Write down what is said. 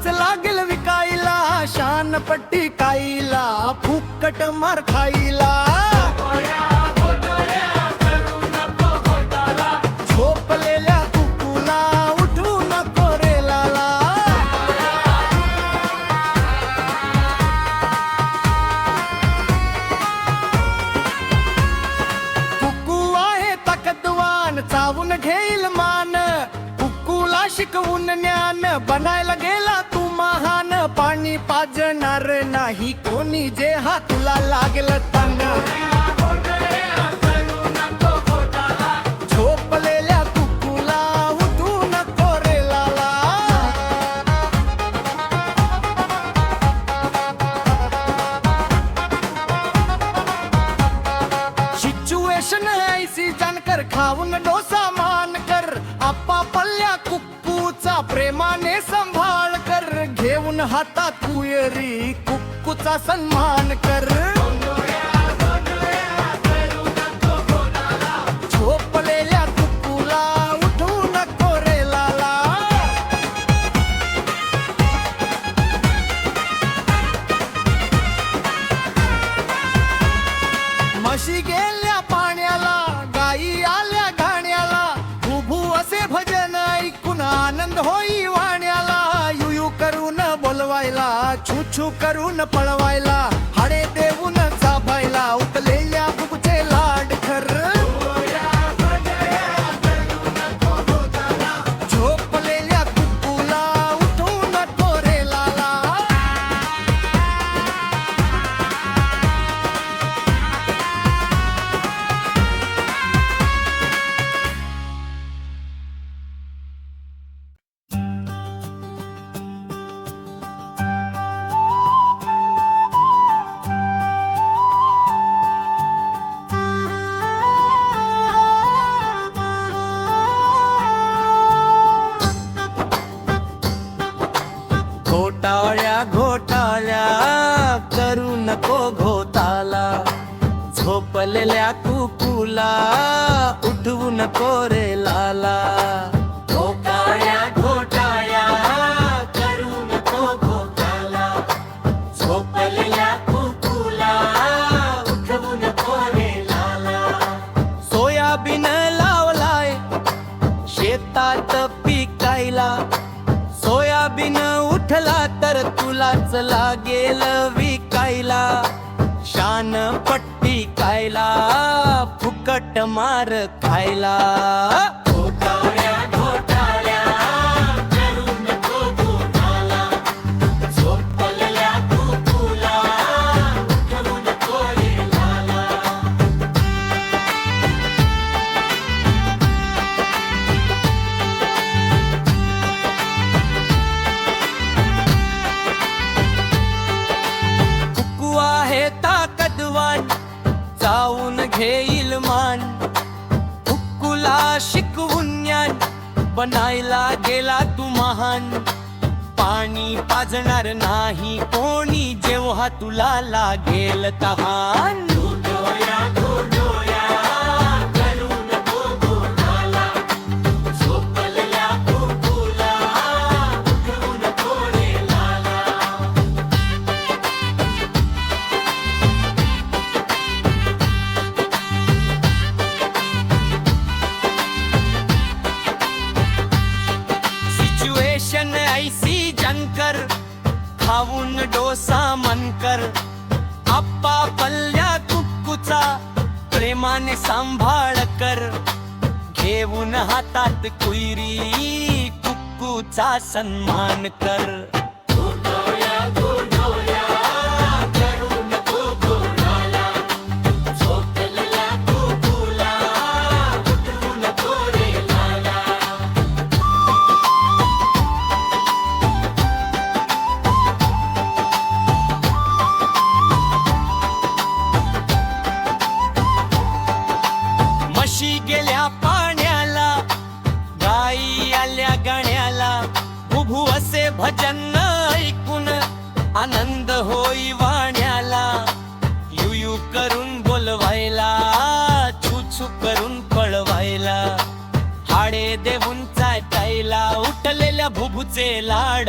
तुलाच लागेल विकायला, शानपट्टी काईला, फुकट मार खाईला. झोपलेल्या कुकुला उठू नको रे लाला. कुकू आहे ताकदवान, चावून घेईल मान. कुकूला शिकवून ज्ञान, बनायला गेला तू महान. पाणी पाजणार नाही कोणी, जे हा तुला लागेल तन. झोपलेल्या कुकूला उठू नको रे लाला. सिच्युएशन ऐसी जानकर, खाऊन डोसा मान कर. आप्पा पल्ल्या कुक्कूचा प्रेमाने सांभाळ कर. घेऊन हातात कुयरी कुक्कूचा सन्मान कर. झोपलेल्या कुक्कूला उठू नको रे लाला. म्हशी गेल्या पाण्याला, गाई आल्या घाण्याला. भुभू असे भजन ऐकून आनंद होई वाण्याला. युयू करून बोलवायला, छू छू करून पळवायला. हाडे देऊन चाबायला, उठलेल्या भुभूचे लाड खर. झोपलेल्या कुक्कूला उठू नको रे लाला. घोटाळ्या घोटाळ्या करू नको घोटाला. झोपलेल्या कुकूला उठवू नको रे लाला. घोटाळ्या घोटाळ्या करू नको घोटाला. झोपलेल्या कुकूला उठवू नको रे लाला. सोयाबीन लावलाय शेतात पिकायला. सोयाबीन उठला तर तुलाच लागेल विकायला. शान पट्टी कायला, फुकट मार खायला. घोटाळ्या घोटाळ्या करू नको घोटाला. झोपलेल्या कुकूला उठवू नको रे लाला. ताकदवान, चावून घेईल मान. कुक्कूला शिकवून ज्ञान, बनायला गेला तू महान. पाणी पाजणार नाही कोणी, जेव्हा तुला लागेल तहान. करू नको घोटाला. झोपलेल्या कुकूला उठवू नको रे लाला. सिच्युएशन ऐसी जानकर, खाऊन डोसा मनकर. आप्पा पल्ल्या कुक्कूचा प्रेमाने सांभाळ कर. घेऊन हातात कुयरी कुक्कूचा सन्मान कर. म्हशी गेल्या पाण्याला, गाई आल्या गाण्याला. भुभू असे भजन ऐकून आनंद होई वाण्याला. युयू करून बोलवायला, छू छू करून पळवायला. हाडे देऊन चाटायला, उठलेल्या भुभूचे लाड